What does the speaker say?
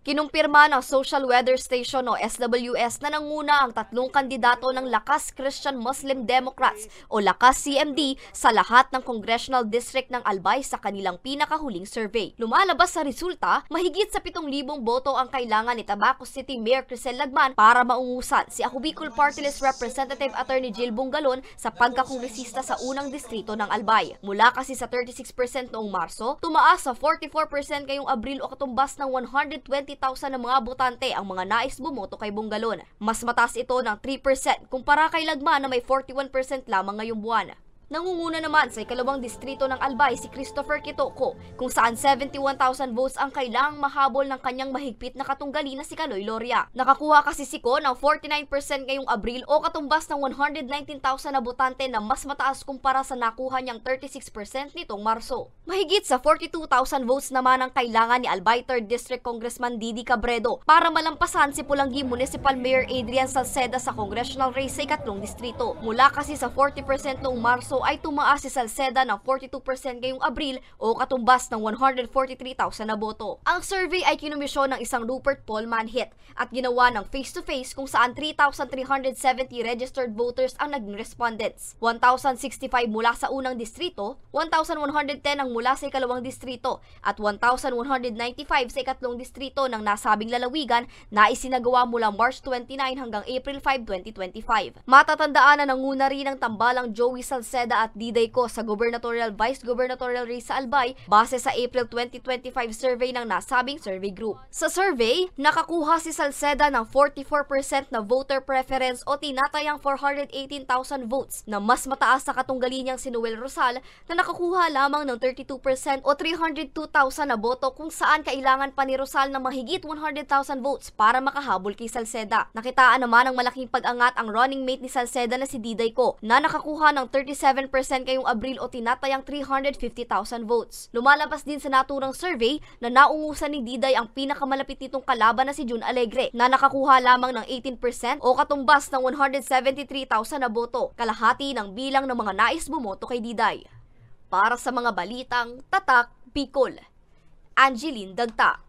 Kinumpirma ng Social Weather Station o SWS na nanguna ang tatlong kandidato ng Lakas Christian Muslim Democrats o Lakas CMD sa lahat ng congressional district ng Albay sa kanilang pinakahuling survey. Lumalabas sa resulta, mahigit sa 7,000 boto ang kailangan ni Tabaco City Mayor Crisel Lagman para maungusan si Ako Bicol Party List Representative Attorney Jill Bungalon sa pagkakongresista sa unang distrito ng Albay. Mula kasi sa 36% noong Marso, tumaas sa 44% ngayong Abril o katumbas ng 120,000 ng mga botante ang mga nais bumoto kay Bungalon. Mas mataas ito ng 3% kumpara kay Lagman na may 41% lamang ngayong buwan. Nangunguna naman sa ikalawang distrito ng Albay si Christopher Kitoko kung saan 71,000 votes ang kailangang mahabol ng kanyang mahigpit na katunggali na si Kaloy Loria. Nakakuha kasi si Ko ng 49% ngayong Abril o katumbas ng 119,000 na botante na mas mataas kumpara sa nakuha niyang 36% nitong Marso. Mahigit sa 42,000 votes naman ang kailangan ni Albay 3rd District Congressman Didi Cabredo para malampasan si Pulangi Municipal Mayor Adrian Salceda sa congressional race sa ikatlong distrito. Mula kasi sa 40% noong Marso ay tumaas si Salceda ng 42% ngayong Abril o katumbas ng 143,000 na boto. Ang survey ay kinumisyon ng isang Rupert Paul Manhit at ginawa ng face-to-face kung saan 3,370 registered voters ang naging respondents. 1,065 mula sa unang distrito, 1,110 ang mula sa ikalawang distrito at 1,195 sa ikatlong distrito ng nasabing lalawigan na isinagawa mula March 29 hanggang April 5, 2025. Matatandaan na nanguna rin ang tambalang Joey Salceda at Diday Ko sa gubernatorial vice gubernatorial race sa Albay base sa April 2025 survey ng nasabing survey group. Sa survey, nakakuha si Salceda ng 44% na voter preference o tinatayang 418,000 votes na mas mataas sa katunggali niyang si Noel Rosal na nakakuha lamang ng 32% o 302,000 na boto kung saan kailangan pa ni Rosal ng mahigit 100,000 votes para makahabol kay Salceda. Nakitaan naman ang malaking pag-angat ang running mate ni Salceda na si Diday Ko na nakakuha ng 37% ngayong Abril o tinatayang 350,000 votes. Lumalabas din sa naturang survey na naungusan ni Diday ang pinakamalapit nitong kalaban na si June Alegre na nakakuha lamang ng 18% o katumbas ng 173,000 na boto, kalahati ng bilang ng mga nais bumoto kay Diday. Para sa mga balitang Tatak Bicol, Angeline Dagta.